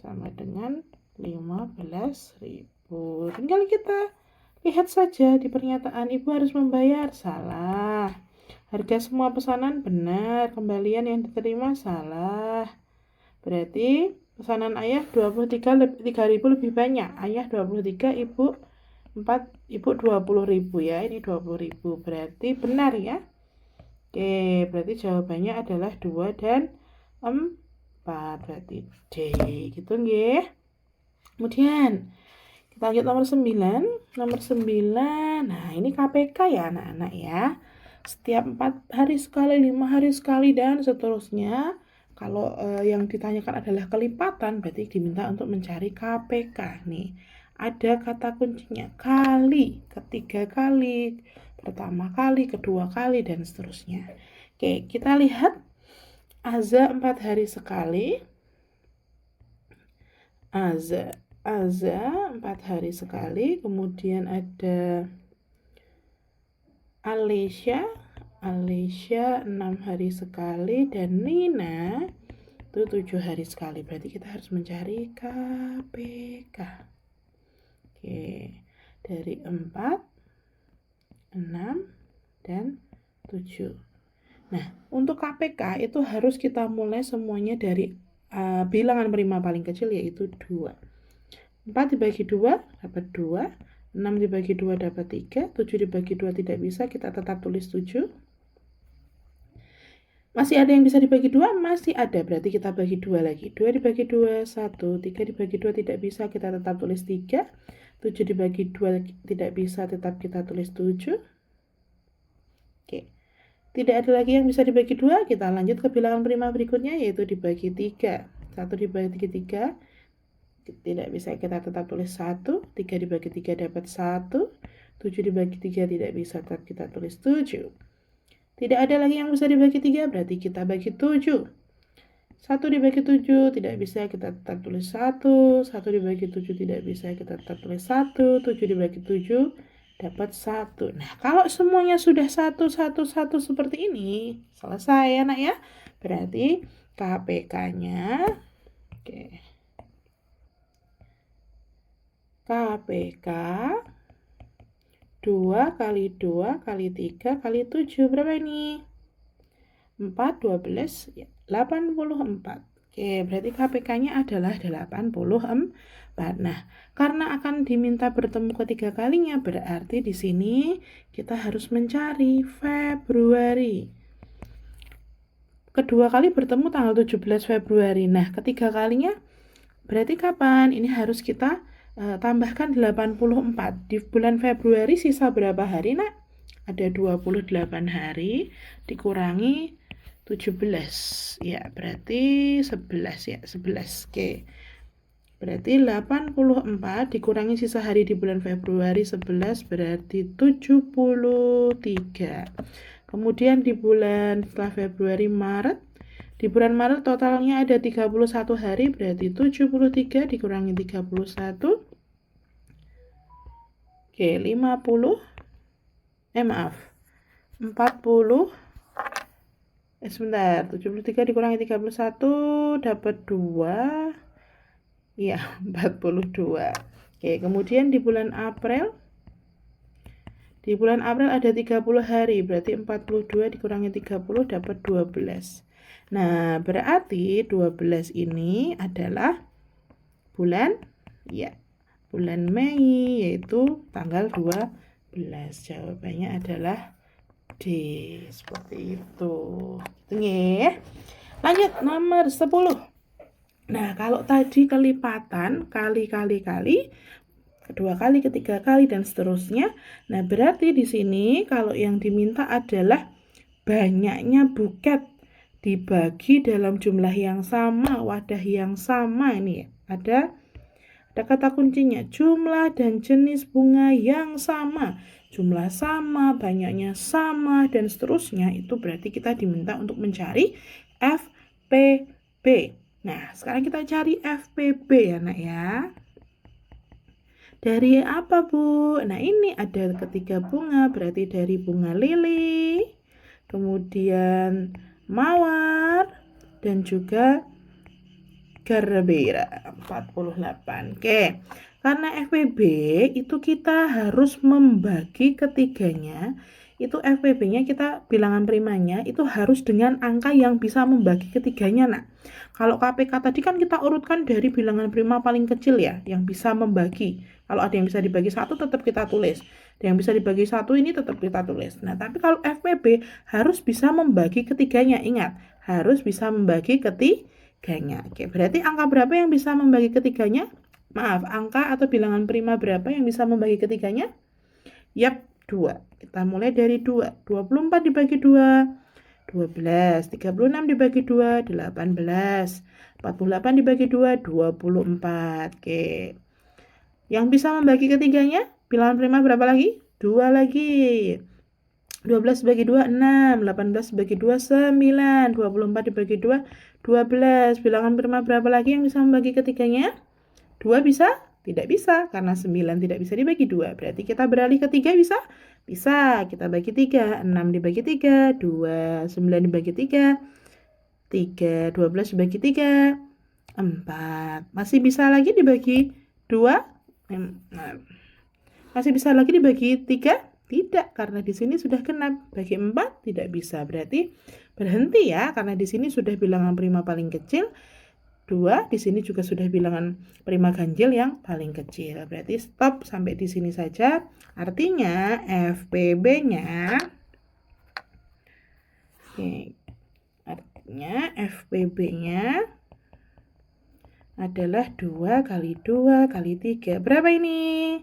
sama dengan 15.000. Tinggal kita lihat saja di pernyataan ibu harus membayar. Salah. Harga semua pesanan benar, kembalian yang diterima salah. Berarti pesanan ayah 3.000 lebih banyak. Ayah 23, ibu 4, ibu 20.000 ya. Ini 20.000. Berarti benar ya. Oke, berarti jawabannya adalah 2 dan 4. Berarti D. Gitu nggih. Kemudian kita lanjut nomor 9. Nomor 9. Nah, ini KPK ya anak-anak ya. Setiap 4 hari sekali, 5 hari sekali, dan seterusnya. Kalau yang ditanyakan adalah kelipatan, berarti diminta untuk mencari KPK. Nih, ada kata kuncinya kali, ketiga kali, pertama kali, kedua kali, dan seterusnya. Oke, kita lihat Aza 4 hari sekali. Aza 4 hari sekali. Kemudian ada Alicia 6 hari sekali. Dan Nina itu 7 hari sekali. Berarti kita harus mencari KPK. Oke, dari 4, 6, dan 7. Nah, untuk KPK itu harus kita mulai semuanya dari bilangan prima paling kecil, yaitu 2. 4 dibagi 2 dapat 2. 6 dibagi 2 dapat 3, 7 dibagi 2 tidak bisa, kita tetap tulis 7. Masih ada yang bisa dibagi 2? Masih ada, berarti kita bagi 2 lagi. 2 dibagi 2, 1. 3 dibagi 2 tidak bisa, kita tetap tulis 3. 7 dibagi 2 tidak bisa, tetap kita tulis 7. Oke. Tidak ada lagi yang bisa dibagi 2, kita lanjut ke bilangan prima berikutnya, yaitu dibagi 3. 1 dibagi 3, tidak bisa, kita tetap tulis 1. 3 dibagi 3 dapat 1. 7 dibagi 3 tidak bisa, tetap kita tulis 7. Tidak ada lagi yang bisa dibagi 3, berarti kita bagi 7. 1 dibagi 7 tidak bisa, kita tetap tulis 1. 1 dibagi 7 tidak bisa, kita tetap tulis 1. 7 dibagi 7 dapat 1. Nah, kalau semuanya sudah 1, 1, 1 seperti ini, selesai ya nak ya. Berarti KPK-nya, oke. KPK 2 kali 2 kali 3 kali 7. Berapa ini? 4, 12, 84. Oke, berarti KPK-nya adalah 84. Nah, karena akan diminta bertemu ketiga kalinya, berarti di sini kita harus mencari Februari. Kedua kali bertemu tanggal 17 Februari. Nah, ketiga kalinya berarti kapan? Ini harus kita tambahkan 84. Di bulan Februari sisa berapa hari nak? Ada 28 hari dikurangi 17. Ya, berarti 11 ya, 11. Oke. Berarti 84 dikurangi sisa hari di bulan Februari 11 berarti 73. Kemudian di bulan setelah Februari, Maret. Di bulan Maret totalnya ada 31 hari, berarti 73 dikurangi 31. Oke, 50. Maaf. 40. Sebentar, 73 dikurangi 31 dapat 2. Iya, 42. Oke, kemudian di bulan April. Di bulan April ada 30 hari, berarti 42 dikurangi 30 dapat 12. Nah, berarti 12 ini adalah bulan Mei, yaitu tanggal 12. Jawabannya adalah D. Seperti itu. Gitu. Lanjut nomor 10. Nah, kalau tadi kelipatan kali, kedua kali, ketiga kali, dan seterusnya. Nah, berarti di sini kalau yang diminta adalah banyaknya buket dibagi dalam jumlah yang sama, wadah yang sama. Ini ada kata kuncinya, jumlah dan jenis bunga yang sama. Jumlah sama, banyaknya sama, dan seterusnya. Itu berarti kita diminta untuk mencari FPB. Nah, sekarang kita cari FPB ya nak ya. Dari apa Bu? Nah, ini ada ketiga bunga, berarti dari bunga lili, kemudian mawar, dan juga gerbera 48. Oke, karena FPB itu kita harus membagi ketiganya. Itu FPB-nya kita bilangan primanya itu harus dengan angka yang bisa membagi ketiganya nak. Kalau KPK tadi kan kita urutkan dari bilangan prima paling kecil ya, yang bisa membagi. Kalau ada yang bisa dibagi 1 tetap kita tulis. Ada yang bisa dibagi 1 ini tetap kita tulis. Nah, tapi kalau FPB harus bisa membagi ketiganya. Ingat, harus bisa membagi ketiganya. Oke, berarti angka berapa yang bisa membagi ketiganya? Maaf, angka atau bilangan prima berapa yang bisa membagi ketiganya? Yap, 2. Kita mulai dari 2. 24 dibagi 2, 12. 36 dibagi 2, 18. 48 dibagi 2, 24. Oke. Yang bisa membagi ketiganya, bilangan prima berapa lagi? 2 lagi. 12 bagi 2, 6. 18 bagi 2, 9. 24 dibagi 2, 12. Bilangan prima berapa lagi yang bisa membagi ketiganya? 2 bisa? Tidak bisa, karena 9 tidak bisa dibagi 2. Berarti kita beralih ke 3 bisa? Bisa, kita bagi 3. 6 dibagi 3, 2. 9 dibagi 3, 3. 12 dibagi 3, 4. Masih bisa lagi dibagi 2? Masih bisa lagi dibagi 3? Tidak, karena di sini sudah genap. Bagi 4 tidak bisa. Berarti berhenti ya, karena di sini sudah bilangan prima paling kecil. 2, di sini juga sudah bilangan prima ganjil yang paling kecil. Berarti stop sampai di sini saja. Artinya FPB-nya adalah 2 kali 2 kali 3. Berapa ini?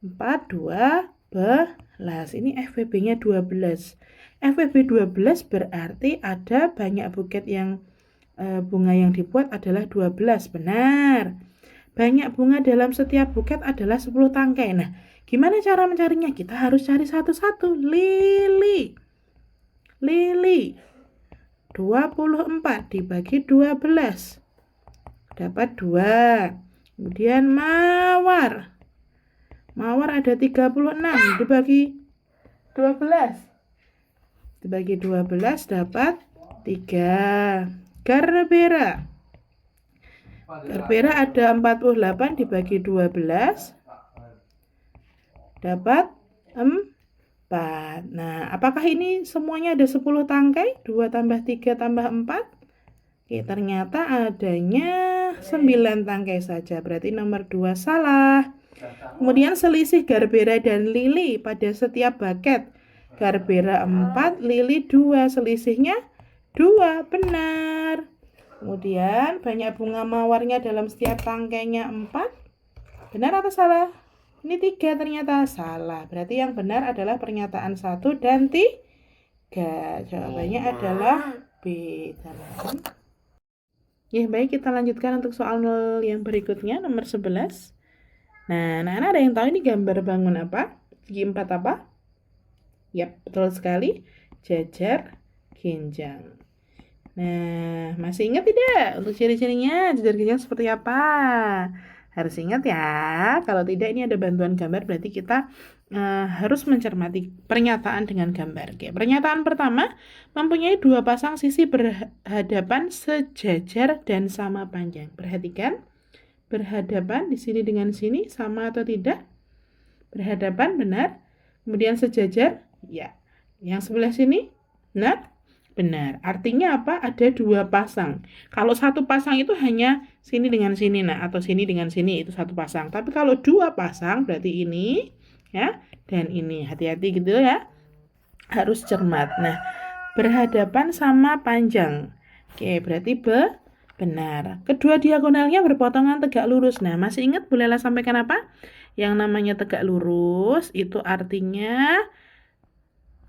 4, 12. Ini FPB-nya 12. FPB 12 berarti ada banyak buket yang bunga yang dibuat adalah 12. Benar. Banyak bunga dalam setiap buket adalah 10 tangkai. Nah, gimana cara mencarinya? Kita harus cari satu-satu. Lili. 24 dibagi 12. Dapat 2. Kemudian mawar. Mawar ada 36 dibagi 12. Dibagi 12 dapat 3. Gerbera ada 48 dibagi 12 dapat 4. Nah, apakah ini semuanya ada 10 tangkai? 2 tambah 3 tambah 4? Oke, ternyata adanya 9 tangkai saja. Berarti nomor 2 salah. Kemudian selisih Gerbera dan Lili pada setiap buket. Gerbera 4, Lili 2. Selisihnya 2, benar. Kemudian banyak bunga mawarnya dalam setiap tangkainya 4. Benar atau salah? Ini 3 ternyata salah. Berarti yang benar adalah pernyataan 1 dan 3. Jawabannya adalah B. Ya, baik, kita lanjutkan untuk soal yang berikutnya, nomor 11. Nah, anak-anak ada yang tahu ini gambar bangun apa? Segi 4 apa? Yap, betul sekali. Jajar genjang. Nah, masih ingat tidak untuk ciri-cirinya jajar genjang seperti apa? Harus ingat ya. Kalau tidak, ini ada bantuan gambar, berarti kita harus mencermati pernyataan dengan gambar. Oke, pernyataan pertama, mempunyai 2 pasang sisi berhadapan sejajar dan sama panjang. Perhatikan, berhadapan di sini dengan sini sama atau tidak? Berhadapan, benar. Kemudian sejajar, ya. Yang sebelah sini, benar. Benar. Artinya apa? Ada 2 pasang. Kalau satu pasang itu hanya sini dengan sini, nah, atau sini dengan sini, itu satu pasang. Tapi kalau 2 pasang berarti ini, ya, dan ini. Hati-hati gitu ya. Harus cermat. Nah, berhadapan sama panjang. Oke, berarti benar. Kedua diagonalnya berpotongan tegak lurus. Nah, masih ingat Bu Lela sampaikan apa? Yang namanya tegak lurus itu artinya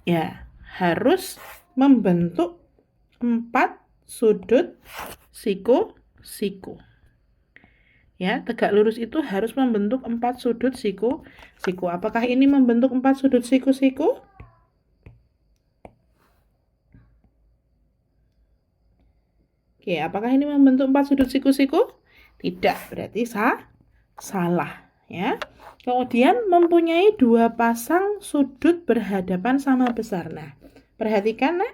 ya harus membentuk 4 sudut siku-siku. Ya, tegak lurus itu harus membentuk 4 sudut siku-siku. Apakah ini membentuk 4 sudut siku-siku? Oke, apakah ini membentuk 4 sudut siku-siku? Tidak, berarti salah. Ya. Kemudian mempunyai 2 pasang sudut berhadapan sama besar. Nah, perhatikan, nah,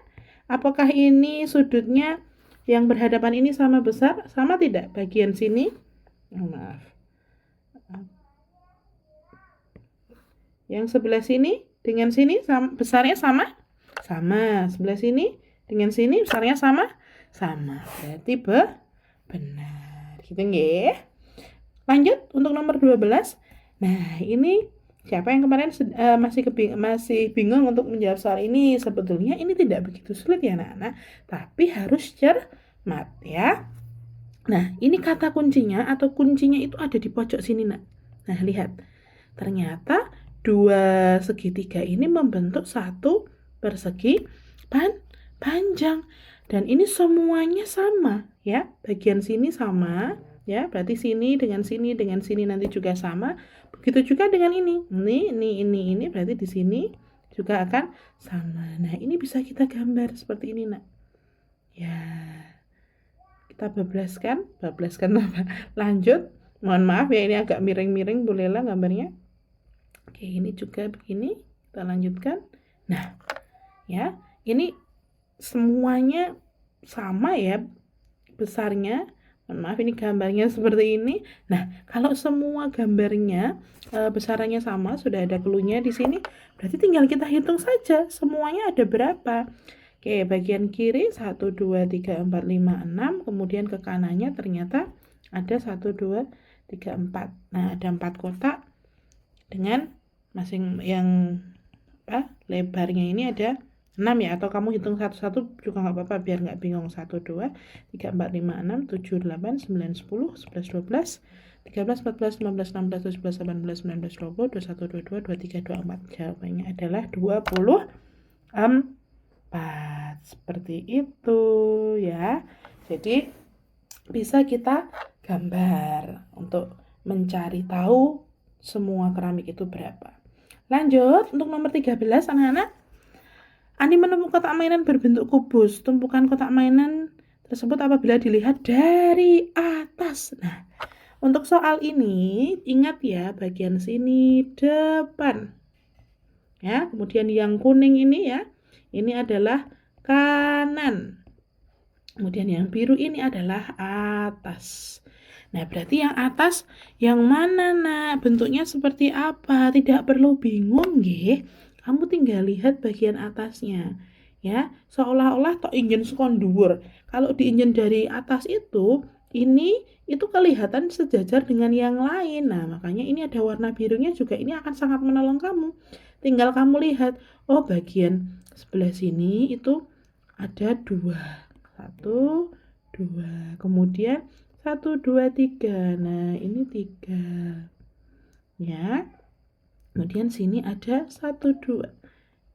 apakah ini sudutnya yang berhadapan ini sama besar? Sama tidak? Bagian sini, maaf. Yang sebelah sini dengan sini besarnya sama? Sama. Sebelah sini dengan sini besarnya sama? Sama. Berarti benar. Gitu nggih. Lanjut untuk nomor 12. Nah, ini siapa yang kemarin masih bingung untuk menjawab soal ini? Sebetulnya ini tidak begitu sulit ya anak-anak, tapi harus cermat ya. Nah, ini kata kuncinya atau kuncinya itu ada di pojok sini, Nak. Nah, lihat. Ternyata 2 segitiga ini membentuk 1 persegi panjang. Dan ini semuanya sama ya. Bagian sini sama ya, berarti sini dengan sini nanti juga sama. Begitu juga dengan ini. Ini berarti di sini juga akan sama. Nah, ini bisa kita gambar seperti ini, Nak. Ya, kita bablaskan apa? Lanjut. Mohon maaf ya, ini agak miring-miring, bolehlah gambarnya. Oke, ini juga begini. Kita lanjutkan. Nah, ya, ini semuanya sama ya besarnya. Mohon maaf, ini gambarnya seperti ini. Nah, kalau semua gambarnya besarannya sama, sudah ada cluenya di sini, berarti tinggal kita hitung saja semuanya ada berapa. Oke, bagian kiri 1, 2, 3, 4, 5, 6, kemudian ke kanannya ternyata ada 1, 2, 3, 4. Nah, ada 4 kotak dengan masing yang lebarnya ini ada 6 ya, atau kamu hitung satu-satu juga nggak apa-apa biar nggak bingung. 1, 2, 3, 4, 5, 6, 7, 8, 9, 10, 11, 12, 13, 14, 15, 16, 17, 18, 19, 20, 21, 22, 23, 24. Jawabannya adalah 24. Seperti itu ya. Jadi bisa kita gambar untuk mencari tahu semua keramik itu berapa. Lanjut untuk nomor 13 anak-anak. Ani menemukan kotak mainan berbentuk kubus. Tumpukan kotak mainan tersebut apabila dilihat dari atas. Nah, untuk soal ini ingat ya, bagian sini depan. Ya, kemudian yang kuning ini ya, ini adalah kanan. Kemudian yang biru ini adalah atas. Nah, berarti yang atas yang mana, Nak? Bentuknya seperti apa? Tidak perlu bingung, nggih. Kamu tinggal lihat bagian atasnya. Ya, seolah-olah tok injen sekon dhuwur. Kalau diinjen dari atas itu kelihatan sejajar dengan yang lain. Nah, makanya ini ada warna birunya juga, ini akan sangat menolong kamu. Tinggal kamu lihat, oh bagian sebelah sini itu ada 2. 1, 2. Kemudian 1, 2, 3. Nah, ini 3. Ya. Kemudian sini ada 1, 2.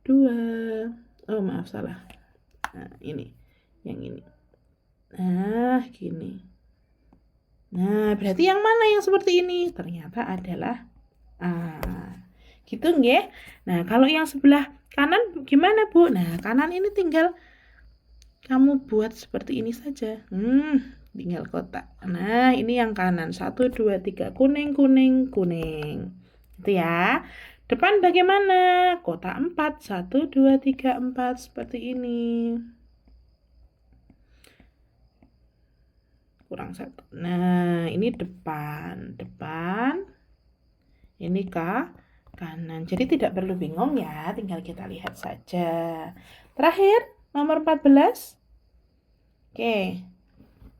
2. Oh, maaf salah. Nah, ini. Yang ini. Nah, gini. Nah, berarti yang mana yang seperti ini? Ternyata adalah gitu nggih. Nah, kalau yang sebelah kanan gimana, Bu? Nah, kanan ini tinggal kamu buat seperti ini saja. Tinggal kotak. Nah, ini yang kanan. 1, 2, 3. Kuning, kuning, kuning. Itu ya. Depan bagaimana? Kotak 4. 1, 2, 3, 4. Seperti ini. Kurang 1. Nah, ini depan. Depan. Ini kanan. Jadi tidak perlu bingung ya. Tinggal kita lihat saja. Terakhir, nomor 14. Oke.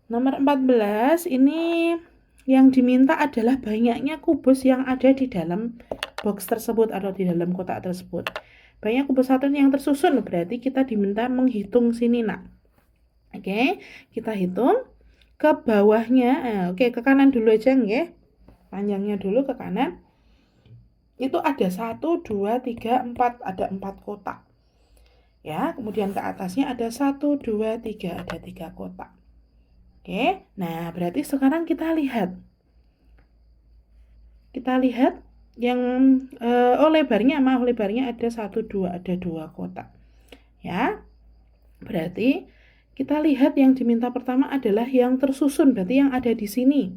Nomor 14 ini yang diminta adalah banyaknya kubus yang ada di dalam box tersebut atau di dalam kotak tersebut. Banyak kubus satu yang tersusun, berarti kita diminta menghitung sini, Nak. Oke, kita hitung ke bawahnya. Oke, ke kanan dulu aja nggih. Panjangnya dulu ke kanan. Itu ada 1, 2, 3, 4, ada 4 kotak. Ya, kemudian ke atasnya ada 1, 2, 3, ada 3 kotak. Oke, nah berarti sekarang kita lihat. Yang lebarnya ada 1, 2, ada 2 kotak. Ya, berarti kita lihat yang diminta pertama adalah yang tersusun, berarti yang ada di sini.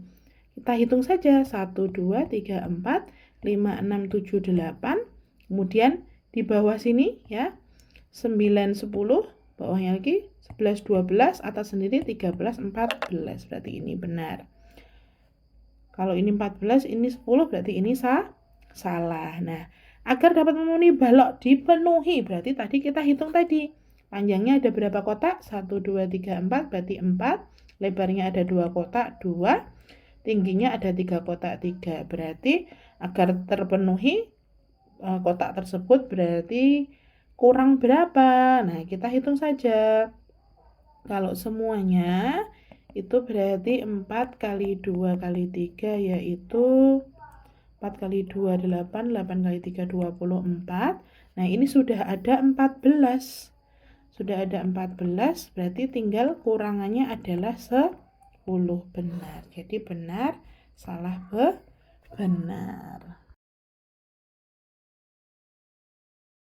Kita hitung saja, 1, 2, 3, 4, 5, 6, 7, 8. Kemudian di bawah sini ya, 9, 10, bawahnya lagi 11, 12, atas sendiri 13, 14. Berarti ini benar. Kalau ini 14, ini 10, berarti ini salah. Nah, agar dapat memenuhi balok dipenuhi, berarti tadi kita hitung tadi. Panjangnya ada berapa kotak? 1, 2, 3, 4, berarti 4. Lebarnya ada 2 kotak, 2. Tingginya ada 3 kotak, 3. Berarti agar terpenuhi kotak tersebut berarti kurang berapa? Nah, kita hitung saja. Kalau semuanya itu berarti 4 kali 2 kali 3 yaitu 4 kali 2 8, 8 kali 3 24. Nah, ini sudah ada 14. Sudah ada 14, berarti tinggal kurangannya adalah 10. Benar. Jadi benar, salah benar.